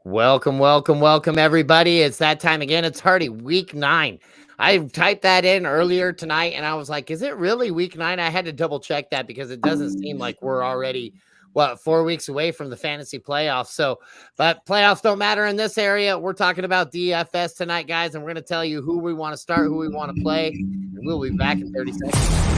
Welcome, welcome, welcome, everybody. It's that time again. It's Hardy, week 9. I typed that in earlier tonight and I was like, is it really week 9? I had to double check that because it doesn't seem like we're already, 4 weeks away from the fantasy playoffs. But playoffs don't matter in this area. We're talking about DFS tonight, guys, and we're going to tell you who we want to start, who we want to play, and we'll be back in 30 seconds.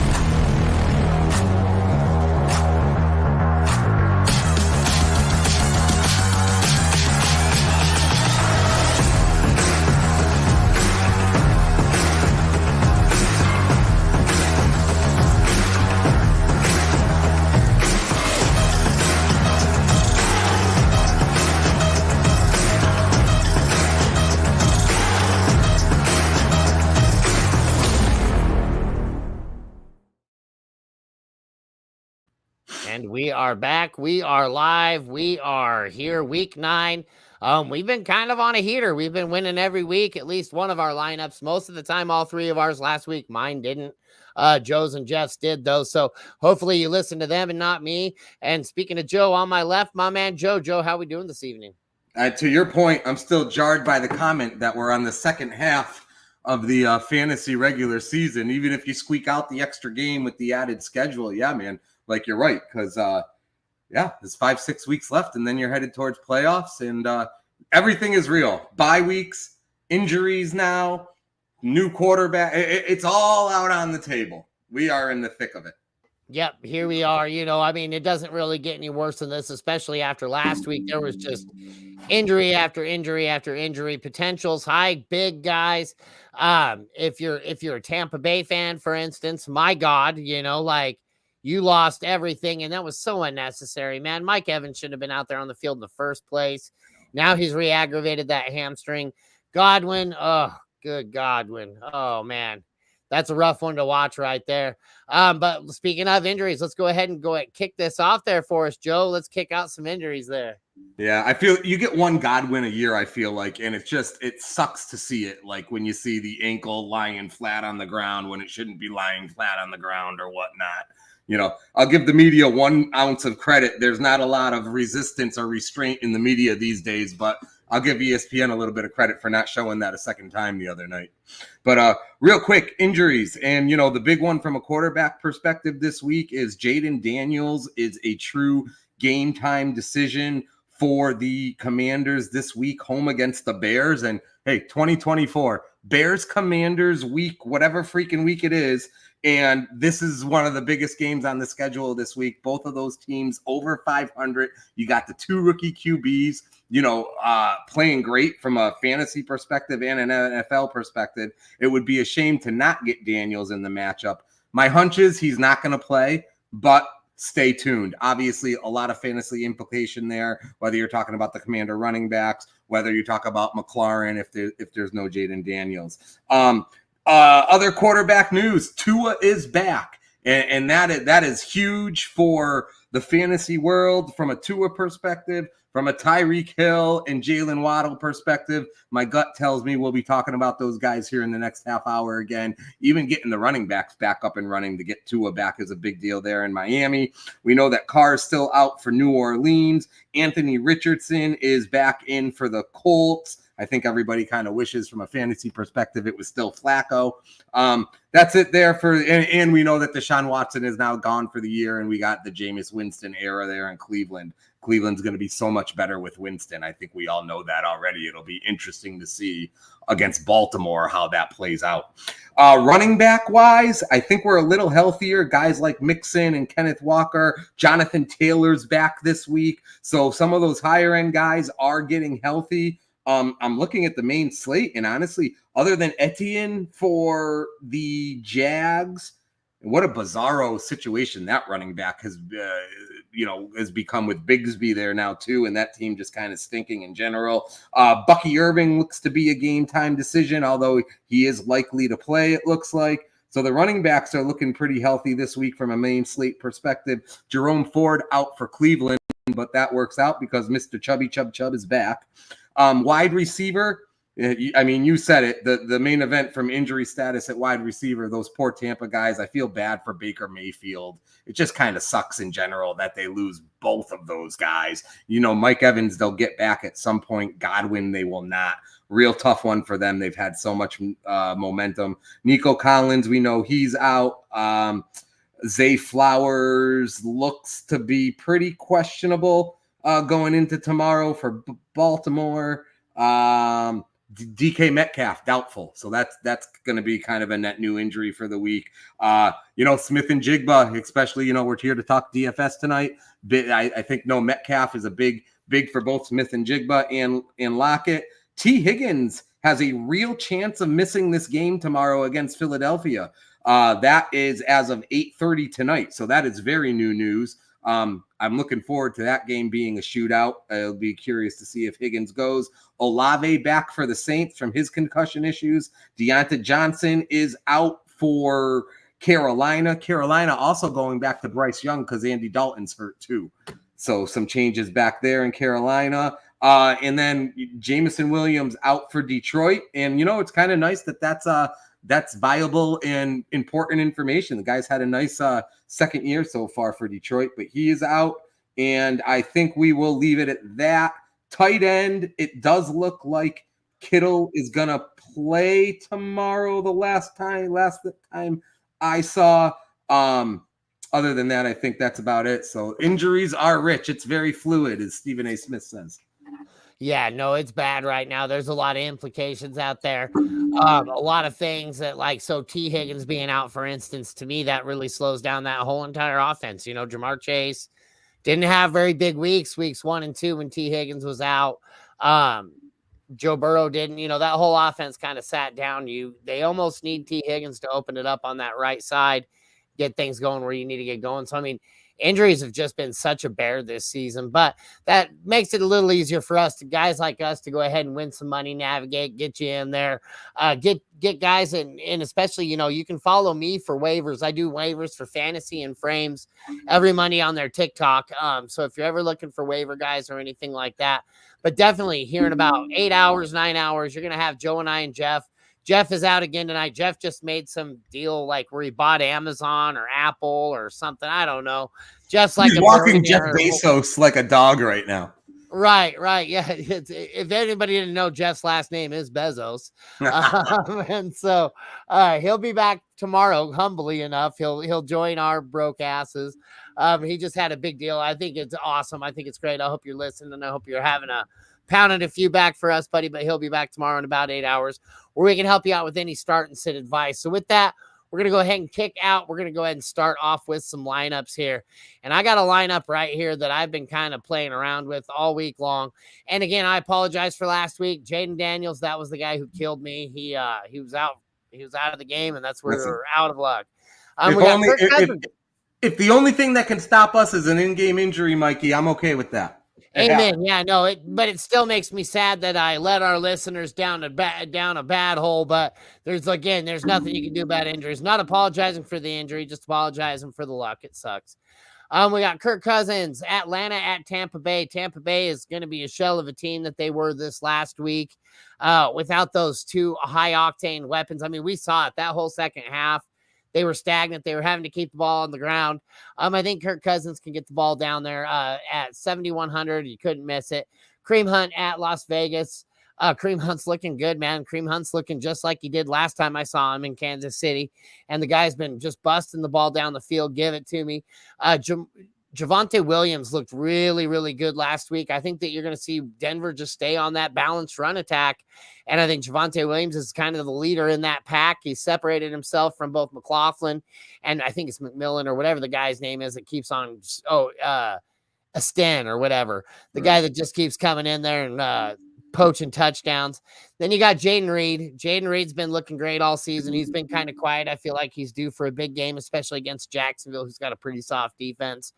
And we are back. We are live. We are here week 9. We've been kind of on a heater. We've been winning every week, at least one of our lineups. Most of the time, all 3 of ours last week. Mine didn't. Joe's and Jeff's did, though. So hopefully you listen to them and not me. And speaking of Joe, on my left, my man Joe. Joe, how we doing this evening? To your point, I'm still jarred by the comment that we're on the second half of the fantasy regular season. Even if you squeak out the extra game with the added schedule, yeah, man. Like, you're right, because, there's 5-6 weeks left, and then you're headed towards playoffs, and everything is real. Bye weeks, injuries now, new quarterback. It's all out on the table. We are in the thick of it. Yep, here we are. It doesn't really get any worse than this, especially after last week. There was just injury after injury after injury, potentials high, big guys. If you're a Tampa Bay fan, for instance, my God, you lost everything, and that was so unnecessary, man. Mike Evans shouldn't have been out there on the field in the first place. Now he's re-aggravated that hamstring. Godwin, oh, good Godwin. Oh, man. That's a rough one to watch right there. But speaking of injuries, let's go ahead and kick this off there for us, Joe. Let's kick out some injuries there. Yeah, I feel you get one Godwin a year, I feel like, and it sucks to see it, like when you see the ankle lying flat on the ground when it shouldn't be lying flat on the ground or whatnot. I'll give the media 1 ounce of credit. There's not a lot of resistance or restraint in the media these days, but I'll give ESPN a little bit of credit for not showing that a second time the other night. But real quick, injuries. And, the big one from a quarterback perspective this week is Jaden Daniels is a true game time decision for the Commanders this week, home against the Bears. And, hey, 2024, Bears-Commanders week, whatever freaking week it is. And this is one of the biggest games on the schedule this week. Both of those teams over 500. You got the 2 rookie QBs, playing great from a fantasy perspective and an NFL perspective. It would be a shame to not get Daniels in the matchup. My hunch is he's not going to play, but stay tuned. Obviously, a lot of fantasy implication there, whether you're talking about the Commander running backs, whether you talk about McLaurin, if there's no Jaden Daniels. Other quarterback news, Tua is back, and that is huge for the fantasy world from a Tua perspective, from a Tyreek Hill and Jalen Waddle perspective. My gut tells me we'll be talking about those guys here in the next half hour again. Even getting the running backs back up and running to get Tua back is a big deal there in Miami. We know that Carr is still out for New Orleans. Anthony Richardson is back in for the Colts. I think everybody kind of wishes from a fantasy perspective it was still Flacco. That's it there and we know that Deshaun Watson is now gone for the year, and we got the Jameis Winston era there in Cleveland. Cleveland's going to be so much better with Winston. I think we all know that already. It'll be interesting to see against Baltimore how that plays out. Running back wise, I think we're a little healthier. Guys like Mixon and Kenneth Walker, Jonathan Taylor's back this week. So some of those higher end guys are getting healthy. I'm looking at the main slate, and honestly, other than Etienne for the Jags, what a bizarro situation that running back has become with Bigsby there now too, and that team just kind of stinking in general. Bucky Irving looks to be a game time decision, although he is likely to play, it looks like. So the running backs are looking pretty healthy this week from a main slate perspective. Jerome Ford out for Cleveland, but that works out because Mr. Chubby Chub is back. Wide receiver, I mean, you said it. The main event from injury status at wide receiver, those poor Tampa guys. I feel bad for Baker Mayfield. It just kind of sucks in general that they lose both of those guys. Mike Evans, they'll get back at some point. Godwin, they will not. Real tough one for them. They've had so much momentum. Nico Collins, we know he's out. Zay Flowers looks to be pretty questionable going into tomorrow for Baltimore. DK Metcalf doubtful, so that's going to be kind of a net new injury for the week. Smith and Jigba, especially. We're here to talk DFS tonight. I think Metcalf is a big for both Smith and Jigba and Lockett. T. Higgins has a real chance of missing this game tomorrow against Philadelphia. That is as of 8:30 tonight, so that is very new news. I'm looking forward to that game being a shootout. I'll be curious to see if Higgins goes. Olave back for the Saints from his concussion issues. Deontay Johnson is out for Carolina. Carolina also going back to Bryce Young because Andy Dalton's hurt too. So some changes back there in Carolina. And then Jameson Williams out for Detroit. And, it's kind of nice that's viable and important information. The guy's had a nice second year so far for Detroit, but he is out. And I think we will leave it at that. Tight end, it does look like Kittle is going to play tomorrow the last time I saw. Other than that, I think that's about it. So injuries are rich. It's very fluid, as Stephen A. Smith says. Yeah, no, it's bad right now. There's a lot of implications out there. A lot of things that so T. Higgins being out, for instance, to me, that really slows down that whole entire offense. Jamar Chase didn't have very big weeks 1 and 2 when T. Higgins was out. Joe Burrow didn't, that whole offense kind of sat down. They almost need T. Higgins to open it up on that right side, get things going where you need to get going. So, I mean, injuries have just been such a bear this season, but that makes it a little easier for guys like us to go ahead and win some money, navigate, get you in there, get guys in, and especially, you can follow me for waivers. I do waivers for fantasy and frames every Monday on their TikTok. So if you're ever looking for waiver guys or anything like that, but definitely here in about 8 hours, 9 hours, you're going to have Joe and I and Jeff. Jeff is out again tonight. Jeff just made some deal where he bought Amazon or Apple or something. I don't know. Jeff's like he's walking Jeff Bezos like a dog right now. Right. Yeah. If anybody didn't know, Jeff's last name is Bezos. And so he'll be back tomorrow, humbly enough. He'll join our broke asses. He just had a big deal. I think it's awesome. I think it's great. I hope you're listening, and I hope you're having pounding a few back for us, buddy, but he'll be back tomorrow in about 8 hours where we can help you out with any start and sit advice. So with that, we're going to go ahead and kick out. We're going to go ahead and start off with some lineups here. And I got a lineup right here that I've been kind of playing around with all week long. And again, I apologize for last week. Jaden Daniels, that was the guy who killed me. He was out. He was out of the game, and that's where we're out of luck. If the only thing that can stop us is an in-game injury, Mikey, I'm okay with that. Amen. Yeah, no, but it still makes me sad that I let our listeners down a bad hole. But there's nothing you can do about injuries. Not apologizing for the injury, just apologizing for the luck. It sucks. We got Kirk Cousins, Atlanta at Tampa Bay. Tampa Bay is going to be a shell of a team that they were this last week without those two high octane weapons. I mean, we saw it that whole second half. They were stagnant. They were having to keep the ball on the ground. I think Kirk Cousins can get the ball down there at 7,100. You couldn't miss it. Kareem Hunt at Las Vegas. Kareem Hunt's looking good, man. Kareem Hunt's looking just like he did last time I saw him in Kansas City. And the guy's been just busting the ball down the field. Give it to me. Javonte Williams looked really, really good last week. I think that you're going to see Denver just stay on that balanced run attack. And I think Javonte Williams is kind of the leader in that pack. He separated himself from both McLaughlin and I think it's McMillan or whatever the guy's name is that keeps on, Asten or whatever. The guy that just keeps coming in there and poaching touchdowns. Then you got Jaden Reed. Jaden Reed's been looking great all season. He's been kind of quiet. I feel like he's due for a big game, especially against Jacksonville, who's got a pretty soft defense.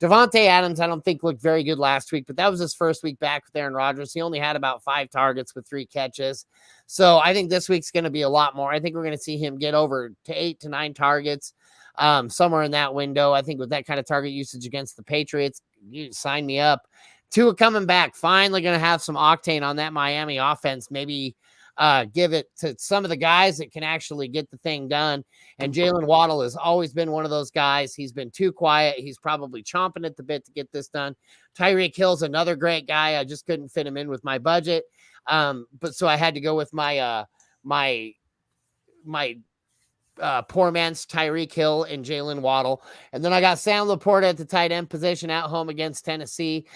Devontae Adams, I don't think looked very good last week, but that was his first week back with Aaron Rodgers. He only had about 5 targets with 3 catches. So I think this week's going to be a lot more. I think we're going to see him get over to 8 to 9 targets, somewhere in that window. I think with that kind of target usage against the Patriots, you sign me up. Tua coming back, finally going to have some octane on that Miami offense. Maybe give it to some of the guys that can actually get the thing done. And Jalen Waddle has always been one of those guys. He's been too quiet. He's probably chomping at the bit to get this done. Tyreek Hill's another great guy. I just couldn't fit him in with my budget. But so I had to go with my poor man's Tyreek Hill and Jalen Waddle. And then I got Sam Laporta at the tight end position at home against Tennessee.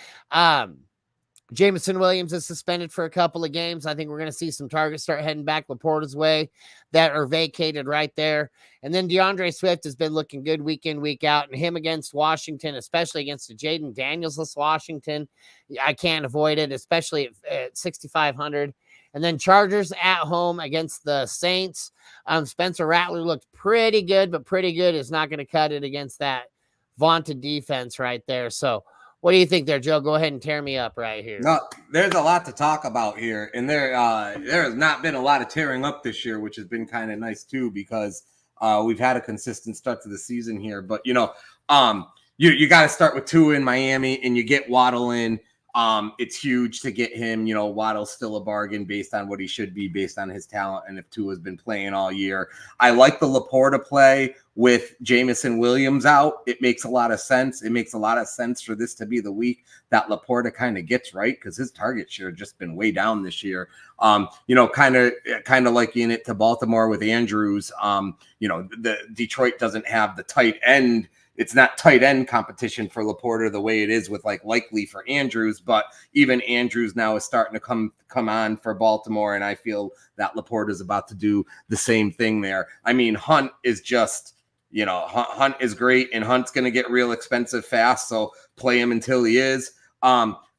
Jameson Williams is suspended for a couple of games. I think we're going to see some targets start heading back Laporta's way that are vacated right there. And then DeAndre Swift has been looking good week in, week out. And him against Washington, especially against the Jaden Daniels-less Washington, I can't avoid it, especially at 6,500. And then Chargers at home against the Saints. Spencer Rattler looked pretty good, but pretty good is not going to cut it against that vaunted defense right there. So what do you think there, Joe? Go ahead and tear me up right here. No, there's a lot to talk about here. And there has not been a lot of tearing up this year, which has been kind of nice too, because we've had a consistent start to the season here. But, you got to start with Tua in Miami, and you get Waddle in. It's huge to get him. Waddle's still a bargain based on what he should be, based on his talent, and if Tua's been playing all year. I like the Laporta play with Jameson Williams out. It makes a lot of sense. It makes a lot of sense for this to be the week that Laporta kind of gets right, because his target share just been way down this year. Kind of liking it to Baltimore with Andrews. The Detroit doesn't have the tight end. It's not tight end competition for Laporta the way it is with likely for Andrews, but even Andrews now is starting to come on for Baltimore, and I feel that Laporta is about to do the same thing there. I mean, Hunt is just, Hunt is great, and Hunt's going to get real expensive fast, so play him until he is.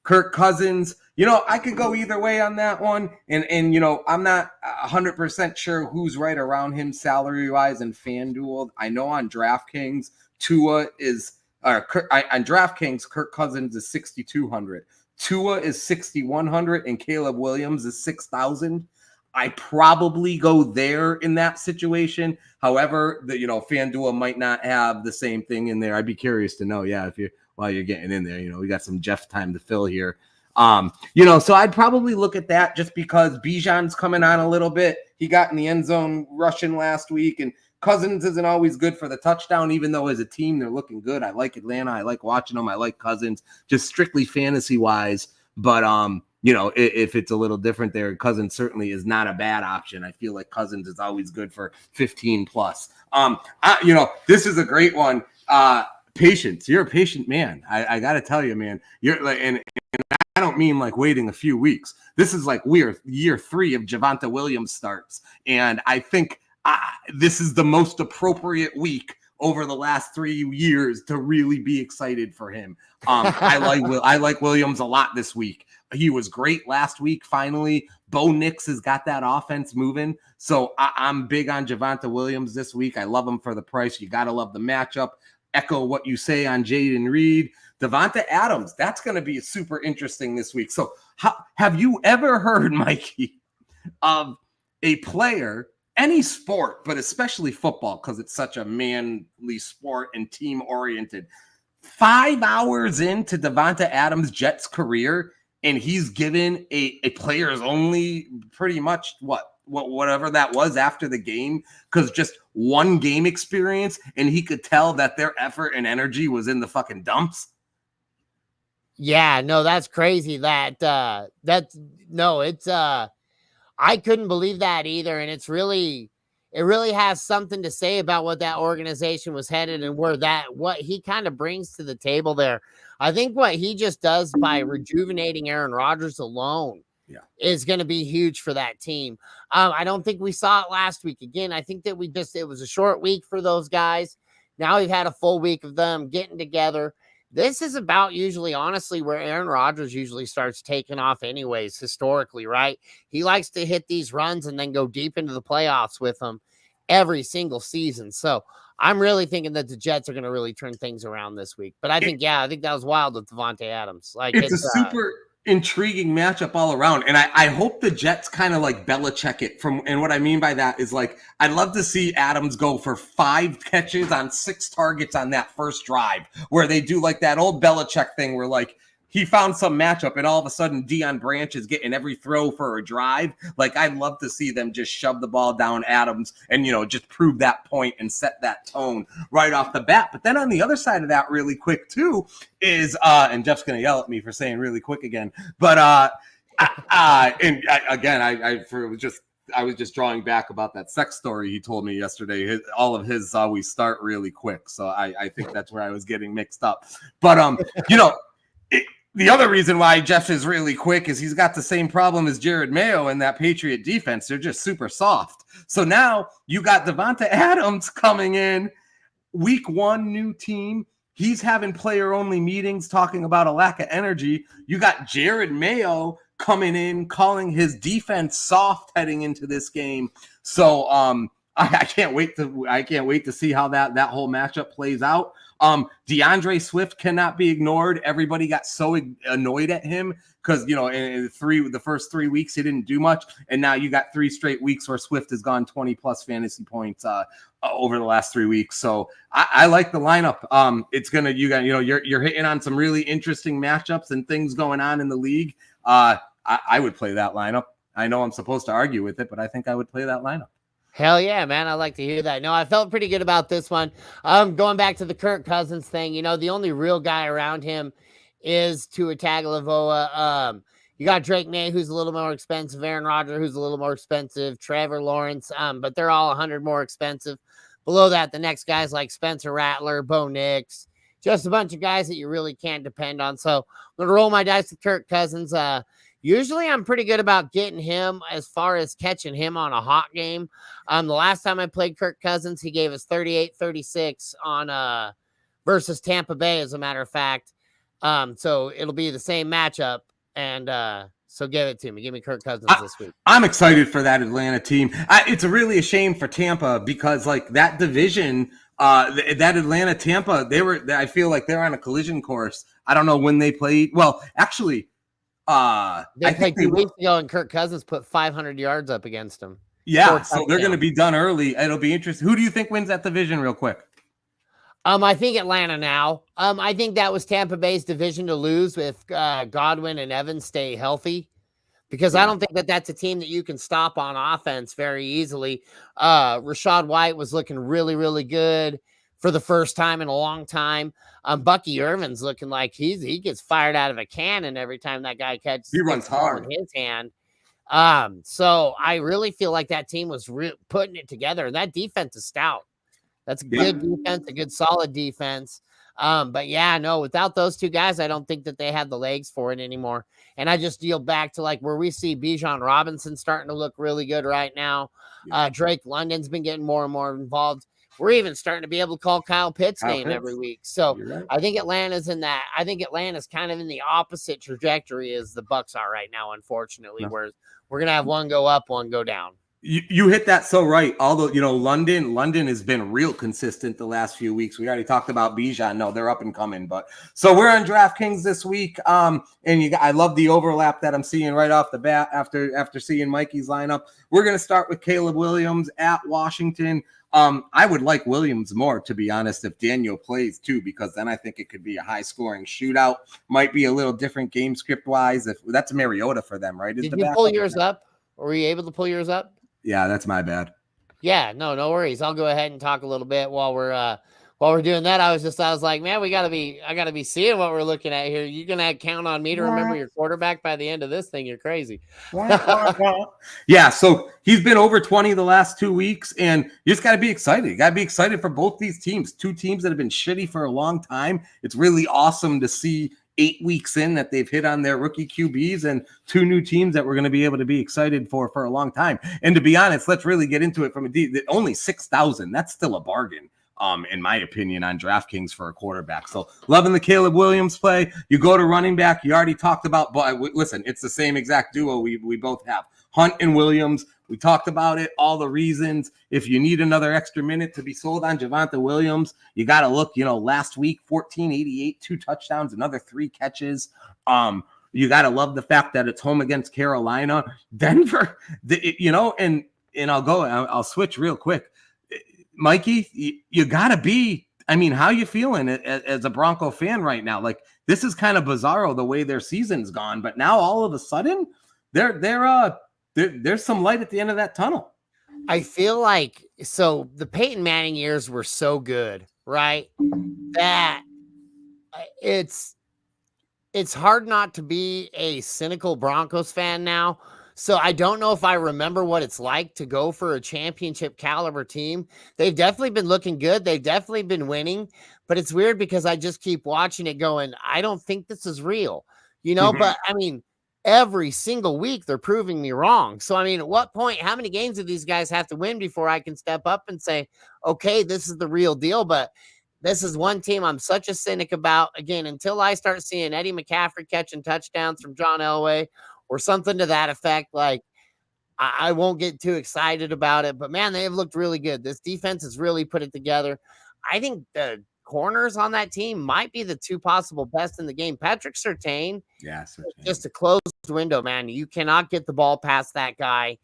Kirk Cousins, I could go either way on that one, and I'm not 100% sure who's right around him salary-wise in FanDuel. I know on DraftKings, Tua is on DraftKings, Kirk Cousins is 6,200. Tua is 6,100, and Caleb Williams is 6,000. I probably go there in that situation. However, FanDuel might not have the same thing in there. I'd be curious to know, while you're getting in there, we got some Jeff time to fill here. So I'd probably look at that just because Bijan's coming on a little bit. He got in the end zone rushing last week, and Cousins isn't always good for the touchdown, even though as a team they're looking good. I like Atlanta. I like watching them. I like Cousins, just strictly fantasy-wise. But, if it's a little different there, Cousins certainly is not a bad option. I feel like Cousins is always good for 15+. This is a great one. Patience. You're a patient man. I got to tell you, man. You're like, and I don't mean like waiting a few weeks. This is like we're year 3 of Javonte Williams starts. And I think this is the most appropriate week over the last 3 years to really be excited for him. I like Williams a lot this week. He was great last week. Finally, Bo Nix has got that offense moving. So I'm big on Javonte Williams this week. I love him for the price. You got to love the matchup. Echo what you say on Jaden Reed. Devonta Adams, that's going to be super interesting this week. So have you ever heard, Mikey, of a player, any sport, but especially football, because it's such a manly sport and team-oriented, 5 hours into Devonta Adams' Jets career, and he's given a players only pretty much whatever that was after the game, because just one game experience, and he could tell that their effort and energy was in the fucking dumps. Yeah, no, that's crazy. I couldn't believe that either. And it really has something to say about what that organization was headed and what he kind of brings to the table there. I think what he just does by rejuvenating Aaron Rodgers alone is going to be huge for that team. I don't think we saw it last week. Again, I think that it was a short week for those guys. Now we've had a full week of them getting together. This is about usually, honestly, where Aaron Rodgers usually starts taking off anyways, historically, right? He likes to hit these runs and then go deep into the playoffs with them every single season. So I'm really thinking that the Jets are going to really turn things around this week. But I think that was wild with Devontae Adams. It's a super intriguing matchup all around. And I hope the Jets kind of like Belichick it and what I mean by that is I'd love to see Adams go for 5 catches on 6 targets on that first drive, where they do like that old Belichick thing where he found some matchup and all of a sudden Deion Branch is getting every throw for a drive. Like, I'd love to see them just shove the ball down Adams and, just prove that point and set that tone right off the bat. But then on the other side of that really quick too is, and Jeff's going to yell at me for saying really quick again, but I was just drawing back about that sex story he told me yesterday. All of his always start really quick. So I think that's where I was getting mixed up. But, the other reason why Jeff is really quick is he's got the same problem as Jared Mayo in that Patriot defense. They're just super soft. So now you got Devonta Adams coming in, week 1, new team. He's having player-only meetings talking about a lack of energy. You got Jared Mayo coming in, calling his defense soft heading into this game. So I can't wait to see how that whole matchup plays out. DeAndre Swift cannot be ignored. Everybody got so annoyed at him because, in the first 3 weeks, he didn't do much. And now you got 3 straight weeks where Swift has gone 20 plus fantasy points over the last 3 weeks. So I like the lineup. It's going to, you're hitting on some really interesting matchups and things going on in the league. I would play that lineup. I know I'm supposed to argue with it, but I think I would play that lineup. Hell yeah, man. I like to hear that. No, I felt pretty good about this one. Going back to the Kirk Cousins thing, the only real guy around him is Tua Tagovailoa. You got Drake May, who's a little more expensive, Aaron Rodgers, who's a little more expensive, Trevor Lawrence, but they're all 100 more expensive. Below that, the next guys like Spencer Rattler, Bo Nix, just a bunch of guys that you really can't depend on. So I'm going to roll my dice with Kirk Cousins. Usually I'm pretty good about getting him as far as catching him on a hot game. The last time I played Kirk Cousins, he gave us 38-36 on versus Tampa Bay, as a matter of fact. So it'll be the same matchup. And so give it to me. Give me Kirk Cousins this week. I'm excited for that Atlanta team. It's really a shame for Tampa because that division, that Atlanta Tampa, I feel like they're on a collision course. I don't know when they played. Well, actually, they played 2 weeks ago, and Kirk Cousins put 500 yards up against them. Yeah, so they're going to be done early. It'll be interesting. Who do you think wins that division real quick? I think Atlanta now. I think that was Tampa Bay's division to lose if Godwin and Evans stay healthy, because I don't think that's a team that you can stop on offense very easily. Rashad White was looking really, really good for the first time in a long time. Bucky Irvin's looking like he gets fired out of a cannon every time that guy catches. He runs hard in his hand. So I really feel like that team was putting it together, and that defense is stout. That's a good defense, a good solid defense. But yeah, no, without those two guys, I don't think that they have the legs for it anymore. And I just deal back to where we see Bijan Robinson starting to look really good right now. Drake London's been getting more and more involved. We're even starting to be able to call Kyle Pitts' name every week. So right. I think Atlanta's in that. I think Atlanta's kind of in the opposite trajectory as the Bucs are right now, unfortunately, where we're going to have one go up, one go down. You hit that so right. Although, London has been real consistent the last few weeks. We already talked about Bijan. No, they're up and coming. But so we're on DraftKings this week. And I love the overlap that I'm seeing right off the bat after seeing Mikey's lineup. We're going to start with Caleb Williams at Washington. I would like Williams more, to be honest, if Daniel plays too, because then I think it could be a high scoring shootout. Might be a little different game script wise. If that's Mariota for them, right? Did you pull yours up? Were you able to pull yours up? Yeah, that's my bad. Yeah, no worries. I'll go ahead and talk a little bit while we're doing that. I was like, man, I gotta be seeing what we're looking at here. You're gonna count on me to remember your quarterback by the end of this thing. You're crazy. Yeah, so he's been over 20 the last 2 weeks, and you just gotta be excited. You gotta be excited for both these teams. Two teams that have been shitty for a long time. It's really awesome to see 8 weeks in that they've hit on their rookie QBs, and 2 new teams that we're going to be able to be excited for a long time. And to be honest, let's really get into it from only 6,000. That's still a bargain, in my opinion, on DraftKings for a quarterback. So loving the Caleb Williams play. You go to running back. You already talked about, but listen, it's the same exact duo we both have. Hunt and Williams. We talked about it, all the reasons. If you need another extra minute to be sold on Javonte Williams, you got to look, last week, 1488, 2 touchdowns, another 3 catches. You got to love the fact that it's home against Carolina. Denver, and I'll switch real quick. Mikey, you got to be I mean, how you feeling as a Bronco fan right now? Like, this is kind of bizarro the way their season's gone, but now all of a sudden there's some light at the end of that tunnel. I feel like the Peyton Manning years were so good, right? That it's hard not to be a cynical Broncos fan now. So I don't know if I remember what it's like to go for a championship caliber team. They've definitely been looking good. They've definitely been winning, but it's weird because I just keep watching it going, I don't think this is real, but I mean, every single week they're proving me wrong. So, I mean, at what point, how many games do these guys have to win before I can step up and say, okay, this is the real deal? But this is one team I'm such a cynic about. Again, until I start seeing Eddie McCaffrey catching touchdowns from John Elway or something to that effect, like I won't get too excited about it. But man, they have looked really good. This defense has really put it together. I think the corners on that team might be the two possible best in the game. Patrick Surtain, just a closed window, man. You cannot get the ball past that guy.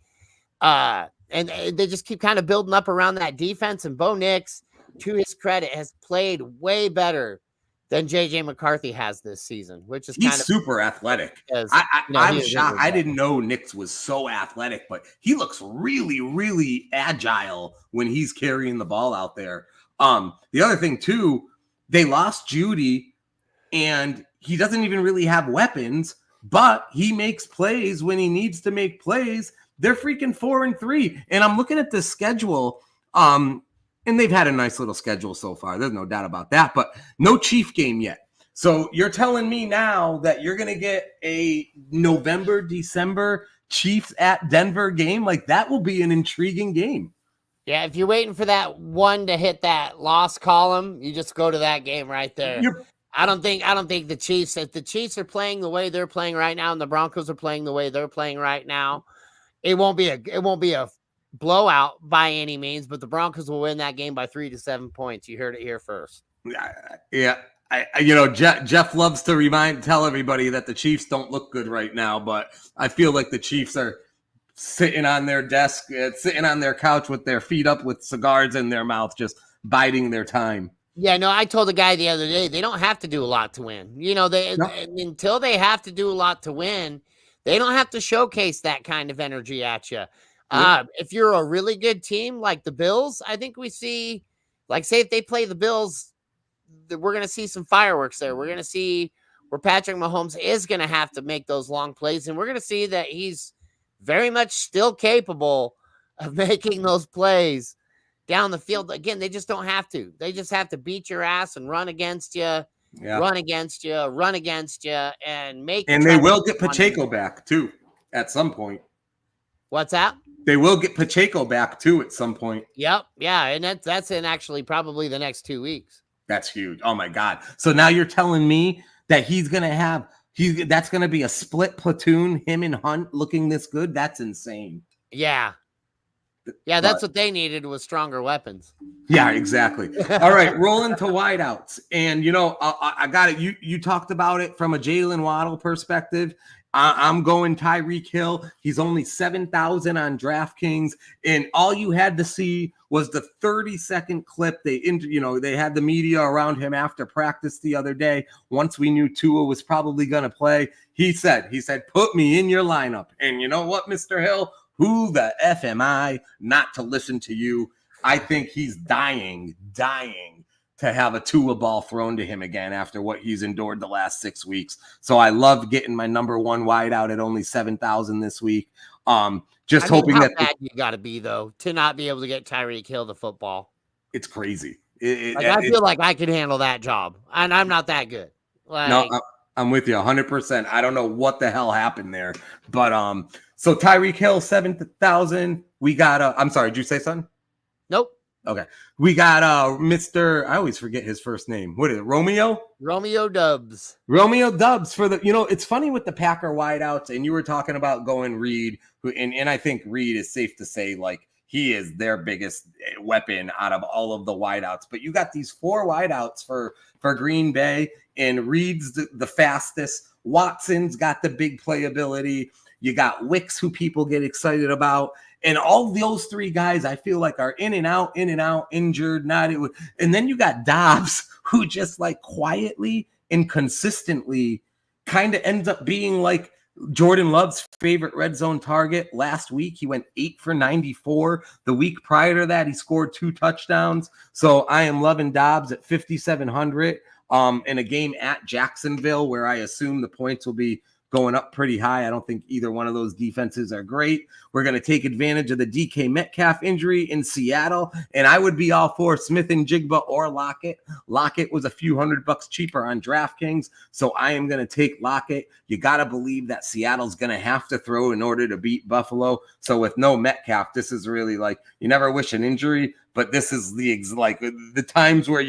And they just keep kind of building up around that defense. And Bo Nix, to his credit, has played way better than JJ McCarthy has this season, which is he's kind of super athletic. I'm shocked. I didn't know Nix was so athletic, but he looks really, really agile when he's carrying the ball out there. The other thing too, they lost Judy, and he doesn't even really have weapons, but he makes plays when he needs to make plays. They're freaking 4-3, and I'm looking at the schedule. And they've had a nice little schedule so far. There's no doubt about that, but no Chief game yet. So you're telling me now that you're going to get a November, December Chiefs at Denver game? Like, that will be an intriguing game. Yeah, if you're waiting for that one to hit that loss column, you just go to that game right there. I don't think the Chiefs, if the Chiefs are playing the way they're playing right now and the Broncos are playing the way they're playing right now, it won't be a blowout by any means, but the Broncos will win that game by 3 to 7 points. You heard it here first. Yeah. Jeff loves to tell everybody that the Chiefs don't look good right now, but I feel like the Chiefs are sitting on their desk, sitting on their couch with their feet up with cigars in their mouth, just biding their time. Yeah, no, I told the guy the other day, they don't have to do a lot to win. Until they have to do a lot to win, they don't have to showcase that kind of energy at you. If you're a really good team like the Bills, I think we see, like, say if they play the Bills, we're going to see some fireworks there. We're going to see where Patrick Mahomes is going to have to make those long plays, and we're going to see that he's very much still capable of making those plays down the field. Again, they just don't have to. They just have to beat your ass and run against you, run against you, and make. And they will get Pacheco back too at some point. What's that? They will get Pacheco back too at some point. Yep. Yeah. And that's in actually probably the next 2 weeks. That's huge. Oh my God. So now you're telling me that that's going to be a split platoon, him and Hunt looking this good? That's insane. Yeah. Yeah. That's what they needed, was stronger weapons. Yeah, exactly. All right. Rolling to wideouts. And I got it. You talked about it from a Jalen Waddle perspective. I'm going Tyreek Hill. He's only 7,000 on DraftKings, and all you had to see was the 30-second clip. They had the media around him after practice the other day. Once we knew Tua was probably going to play, he said, "Put me in your lineup." And you know what, Mr. Hill? Who the F am I not to listen to you? I think he's dying to have a Tua ball thrown to him again after what he's endured the last 6 weeks. So I love getting my number one wide out at only 7,000 this week. Hoping how bad you got to be, though, to not be able to get Tyreek Hill the football. It's crazy. I feel like I could handle that job, and I'm not that good. No, I'm with you 100%. I don't know what the hell happened there, but so Tyreek Hill 7,000. We got I'm sorry, did you say something? Nope. Okay. We got Mr. I always forget his first name. What is it? Romeo Doubs. Romeo Doubs for the, it's funny with the Packer wideouts, and you were talking about going Reed, and I think Reed is safe to say, like, he is their biggest weapon out of all of the wideouts. But you got these 4 wideouts for Green Bay, and Reed's the fastest. Watson's got the big playability. You got Wicks, who people get excited about. And all those three guys, I feel like, are in and out, injured, not it. And then you got Dobbs, who just like quietly and consistently kind of ends up being like Jordan Love's favorite red zone target. Last week, he went 8 for 94. The week prior to that, he scored 2 touchdowns. So I am loving Dobbs at 5,700 in a game at Jacksonville, where I assume the points will be going up pretty high. I don't think either one of those defenses are great. We're going to take advantage of the DK Metcalf injury in Seattle, and I would be all for Smith and Jigba or Lockett. Lockett was a few $100 cheaper on DraftKings, so I am going to take Lockett. You got to believe that Seattle's going to have to throw in order to beat Buffalo. So with no Metcalf, this is really like, you never wish an injury, but this is the times where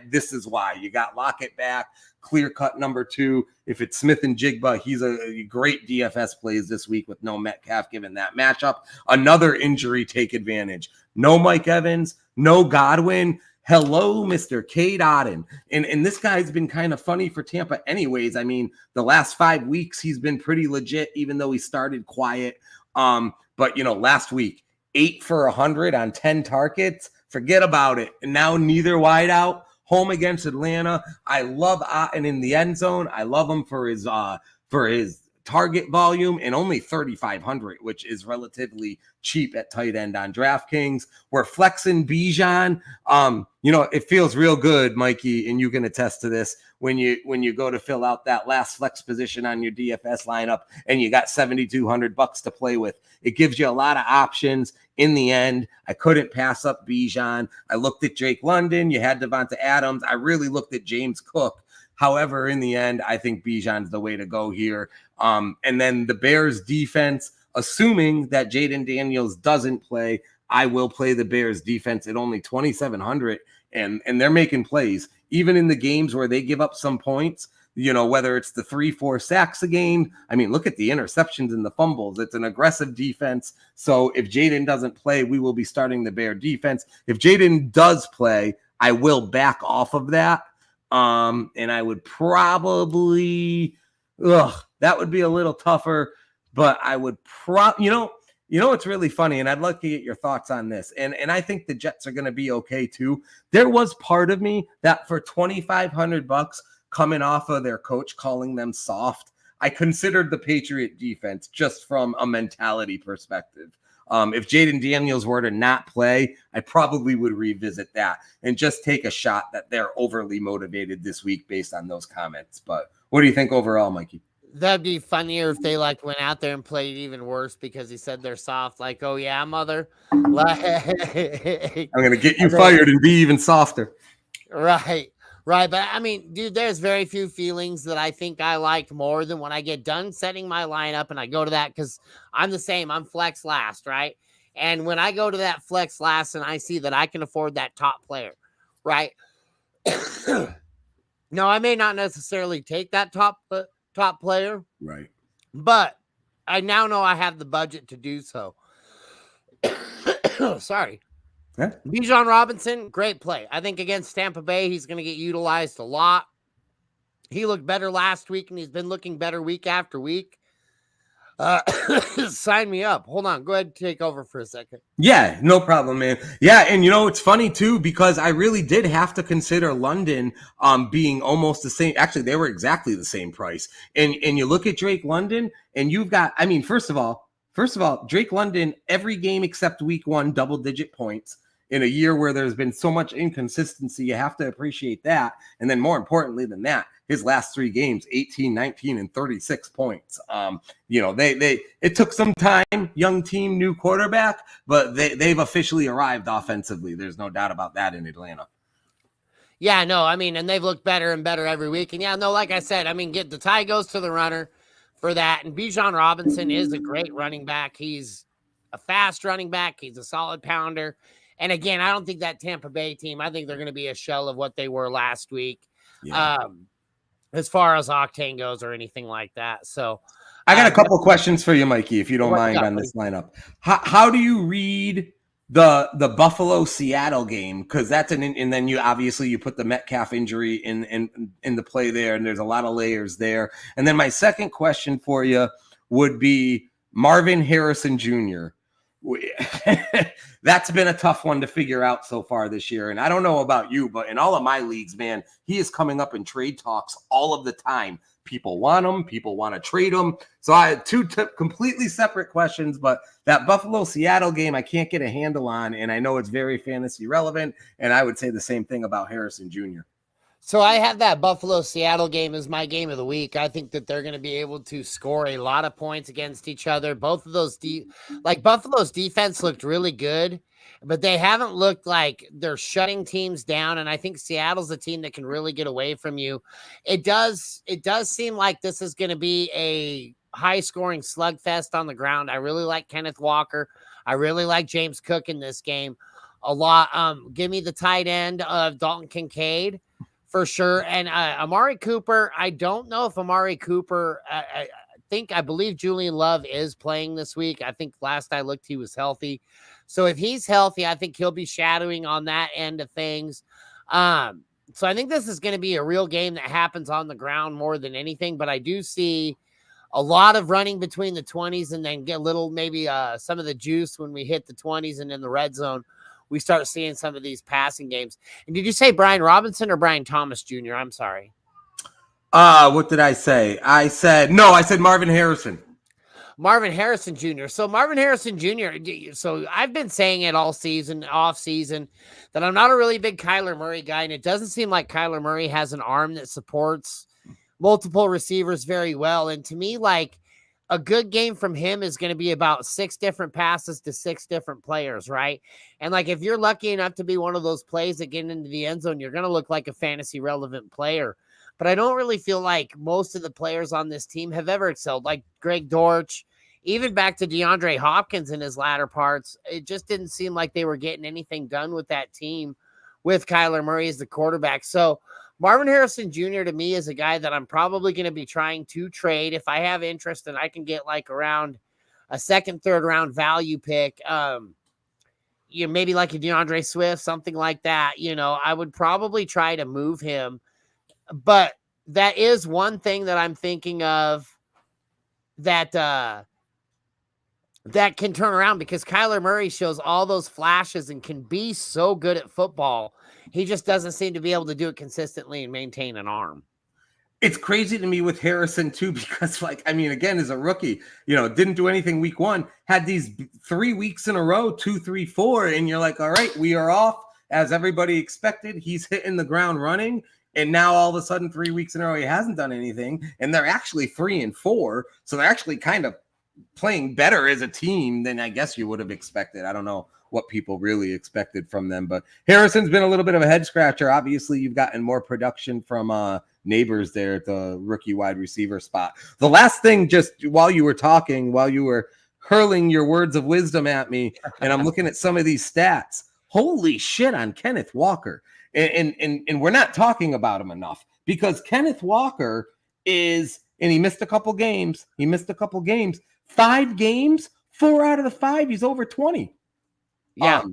this is why you got Lockett back. Clear cut number 2. If it's Smith and Jigba, he's a great DFS plays this week with no Metcalf given that matchup. Another injury, take advantage. No Mike Evans, no Godwin. Hello, Mr. Cade Otton. And this guy's been kind of funny for Tampa anyways. I mean, the last 5 weeks, he's been pretty legit, even though he started quiet. But, last week, 8 for 100 on 10 targets. Forget about it. And now neither wide out. Home against Atlanta. I love Otton in the end zone. I love him for his target volume, and only 3,500, which is relatively cheap at tight end on DraftKings. We're flexing Bijan. It feels real good, Mikey, and you can attest to this when you go to fill out that last flex position on your DFS lineup and you got $7,200 to play with. It gives you a lot of options. In the end, I couldn't pass up Bijan. I looked at Drake London. You had Devonta Adams. I really looked at James Cook. However, in the end, I think Bijan's the way to go here. And then the Bears defense, assuming that Jaden Daniels doesn't play, I will play the Bears defense at only 2,700, and they're making plays. Even in the games where they give up some points, whether it's the 3-4 sacks a game. I mean, look at the interceptions and the fumbles. It's an aggressive defense. So if Jaden doesn't play, we will be starting the Bear defense. If Jaden does play, I will back off of that. And I would probably, that would be a little tougher, but I would it's really funny, and I'd like to get your thoughts on this. And I think the Jets are going to be okay too. There was part of me that for $2,500 coming off of their coach calling them soft, I considered the Patriot defense just from a mentality perspective. If Jaden Daniels were to not play, I probably would revisit that and just take a shot that they're overly motivated this week based on those comments. But what do you think overall, Mikey? That'd be funnier if they went out there and played even worse because he said they're soft. Like, oh yeah, mother. I'm going to get you fired and be even softer. Right. But I mean, dude, there's very few feelings that I think I like more than when I get done setting my lineup and I go to that, because I'm the same. I'm flex last, right? And when I go to that flex last and I see that I can afford that top player, right? No, I may not necessarily take that top player, right? But I now know I have the budget to do so. Sorry. Yeah. Bijan Robinson, great play. I think against Tampa Bay, he's going to get utilized a lot. He looked better last week, and he's been looking better week after week. Sign me up. Hold on. Go ahead and take over for a second. Yeah, no problem, man. Yeah, and it's funny too, because I really did have to consider London being almost the same. Actually, they were exactly the same price. And you look at Drake London, and you've got, I mean, first of all, Drake London, every game except week 1, double-digit points. In a year where there's been so much inconsistency, you have to appreciate that. And then more importantly than that, his last 3 games, 18, 19, and 36 points. It took some time, young team, new quarterback, but they've officially arrived offensively. There's no doubt about that in Atlanta. Yeah, no, I mean, and they've looked better and better every week. And yeah, no, like I said, I mean, the tie goes to the runner for that. And Bijan Robinson is a great running back. He's a fast running back. He's a solid pounder. And again, I don't think that Tampa Bay team, I think they're going to be a shell of what they were last week, as far as octane goes or anything like that. So I got a couple questions for you, Mikey, if you don't mind on this lineup. How do you read the Buffalo Seattle game? Because that's and then you put the Metcalf injury in the play there, and there's a lot of layers there. And then my second question for you would be Marvin Harrison Jr. That's been a tough one to figure out so far this year. And I don't know about you, but in all of my leagues, man, he is coming up in trade talks all of the time. People want him. People want to trade him. So I had two completely separate questions, but that Buffalo-Seattle game, I can't get a handle on. And I know it's very fantasy relevant. And I would say the same thing about Harrison Jr. So I have that Buffalo-Seattle game as my game of the week. I think that they're going to be able to score a lot of points against each other. Both of those, like Buffalo's defense looked really good, but they haven't looked like they're shutting teams down. And I think Seattle's a team that can really get away from you. It does seem like this is going to be a high-scoring slugfest on the ground. I really like Kenneth Walker. I really like James Cook in this game a lot. Give me the tight end of Dalton Kincaid. For sure. And Amari Cooper, I don't know if Amari Cooper, I believe Julian Love is playing this week. I think last I looked, he was healthy. So if he's healthy, I think he'll be shadowing on that end of things. So I think this is going to be a real game that happens on the ground more than anything. But I do see a lot of running between the 20s and then get a little, maybe some of the juice when we hit the 20s and in the red zone. We start seeing some of these passing games. And did you say Brian Robinson or Brian Thomas Jr.? I'm sorry. What did I say? I said Marvin Harrison. Marvin Harrison Jr. So Marvin Harrison Jr. So I've been saying it all season, off season, that I'm not a really big Kyler Murray guy. And it doesn't seem like Kyler Murray has an arm that supports multiple receivers very well. And to me, like, a good game from him is going to be about 6 different passes to 6 different players, right? And like, if you're lucky enough to be one of those plays that get into the end zone, you're going to look like a fantasy relevant player. But I don't really feel like most of the players on this team have ever excelled, like Greg Dortch, even back to DeAndre Hopkins in his latter parts. It just didn't seem like they were getting anything done with that team with Kyler Murray as the quarterback. So Marvin Harrison Jr. to me is a guy that I'm probably going to be trying to trade if I have interest and I can get like around a second, third round value pick. Maybe like a DeAndre Swift, something like that. I would probably try to move him. But that is one thing that I'm thinking of that can turn around, because Kyler Murray shows all those flashes and can be so good at football. He just doesn't seem to be able to do it consistently and maintain an arm. It's crazy to me with Harrison too, because again, as a rookie, didn't do anything week 1, had these 3 weeks in a row, 2, 3, 4. And you're like, all right, we are off as everybody expected. He's hitting the ground running. And now all of a sudden 3 weeks in a row, he hasn't done anything. And they're actually 3 and 4. So they're actually kind of playing better as a team than I guess you would have expected. I don't know what people really expected from them, but Harrison's been a little bit of a head scratcher. Obviously, you've gotten more production from Neighbors there at the rookie wide receiver spot. The last thing, just while you were talking, while you were hurling your words of wisdom at me, and I'm looking at some of these stats. Holy shit on Kenneth Walker. And we're not talking about him enough, because Kenneth Walker is, and he missed a couple games. 5 games, 4 out of the 5, he's over 20. Yeah.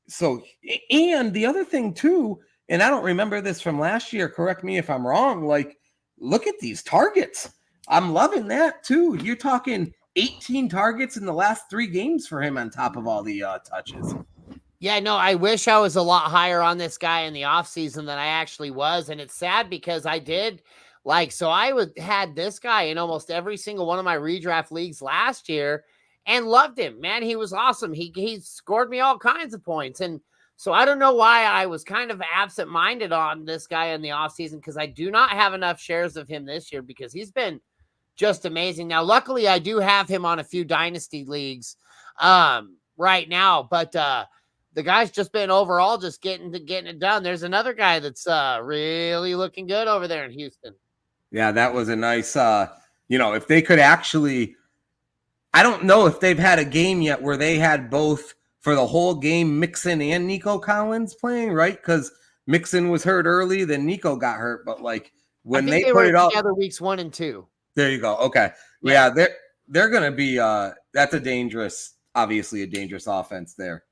So, and the other thing too, and I don't remember this from last year, correct me if I'm wrong, like, look at these targets. I'm loving that too. You're talking 18 targets in the last 3 games for him on top of all the touches. Yeah, no, I wish I was a lot higher on this guy in the offseason than I actually was. And it's sad because I did had this guy in almost every single one of my redraft leagues last year and loved him, man. He was awesome. He scored me all kinds of points. And so I don't know why I was kind of absent-minded on this guy in the offseason, because I do not have enough shares of him this year, because he's been just amazing. Now, luckily, I do have him on a few dynasty leagues right now, but the guy's just been overall just getting it done. There's another guy that's really looking good over there in Houston. Yeah, that was a nice, if they could actually, I don't know if they've had a game yet where they had both for the whole game, Mixon and Nico Collins playing, right? Because Mixon was hurt early, then Nico got hurt. But like when they put it all together weeks 1 and 2. There you go. Okay. Yeah, they're going to be, that's obviously a dangerous offense there.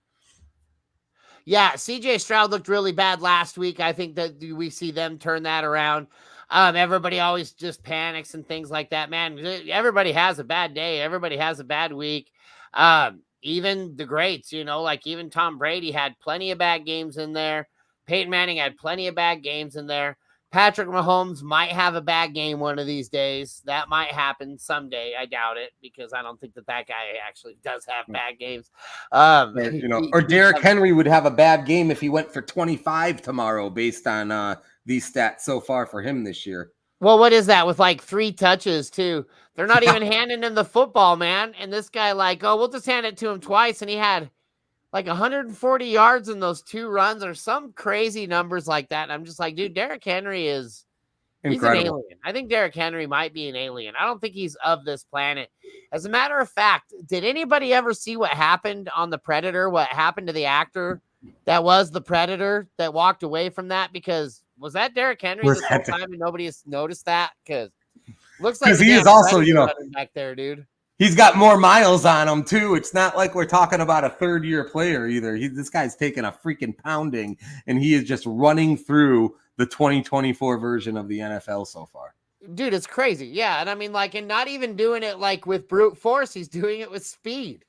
Yeah, CJ Stroud looked really bad last week. I think that we see them turn that around. Everybody always just panics and things like that, man. Everybody has a bad day. Everybody has a bad week. even the greats, like even Tom Brady had plenty of bad games in there. Peyton Manning had plenty of bad games in there. Patrick Mahomes might have a bad game one of these days. That might happen someday. I doubt it because I don't think that guy actually does have bad games. Or Derrick Henry would have a bad game if he went for 25 tomorrow based on these stats so far for him this year. Well, what is that with like 3 touches too? They're not even handing him the football, man. And this guy we'll just hand it to him twice. And he had like 140 yards in those 2 runs or some crazy numbers like that. And I'm just like, dude, Derrick Henry he's an alien. I think Derrick Henry might be an alien. I don't think he's of this planet. As a matter of fact, did anybody ever see what happened on The Predator? What happened to the actor that was the Predator that walked away from that? Because was that Derrick Henry this whole time and nobody has noticed that? Because looks like he is also, back there, dude. He's got more miles on him too. It's not like we're talking about a 3rd-year player either. This guy's taking a freaking pounding, and he is just running through the 2024 version of the NFL so far. Dude, it's crazy. Yeah, and I mean, and not even doing it with brute force. He's doing it with speed.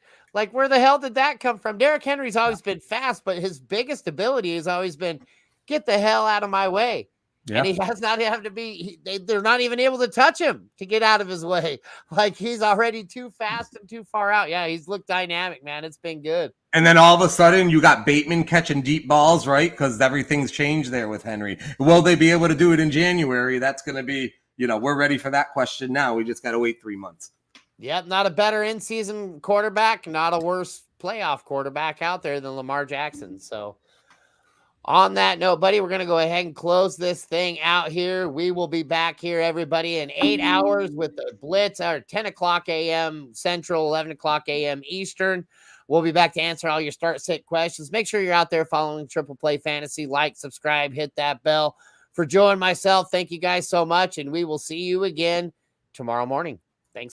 Where the hell did that come from? Derrick Henry's always been fast, but his biggest ability has always been get the hell out of my way. Yeah. And he has not have to be, they're not even able to touch him to get out of his way. He's already too fast and too far out. Yeah, he's looked dynamic, man. It's been good. And then all of a sudden you got Bateman catching deep balls, right? Because everything's changed there with Henry. Will they be able to do it in January? That's going to be, we're ready for that question now. We just got to wait 3 months. Yeah, not a better in-season quarterback, not a worse playoff quarterback out there than Lamar Jackson. So on that note, buddy, we're going to go ahead and close this thing out here. We will be back here, everybody, in 8 hours with the Blitz, or 10 o'clock a.m. Central, 11 o'clock a.m. Eastern. We'll be back to answer all your start-sit questions. Make sure you're out there following Triple Play Fantasy. Like, subscribe, hit that bell. For Joe and myself, thank you guys so much, and we will see you again tomorrow morning.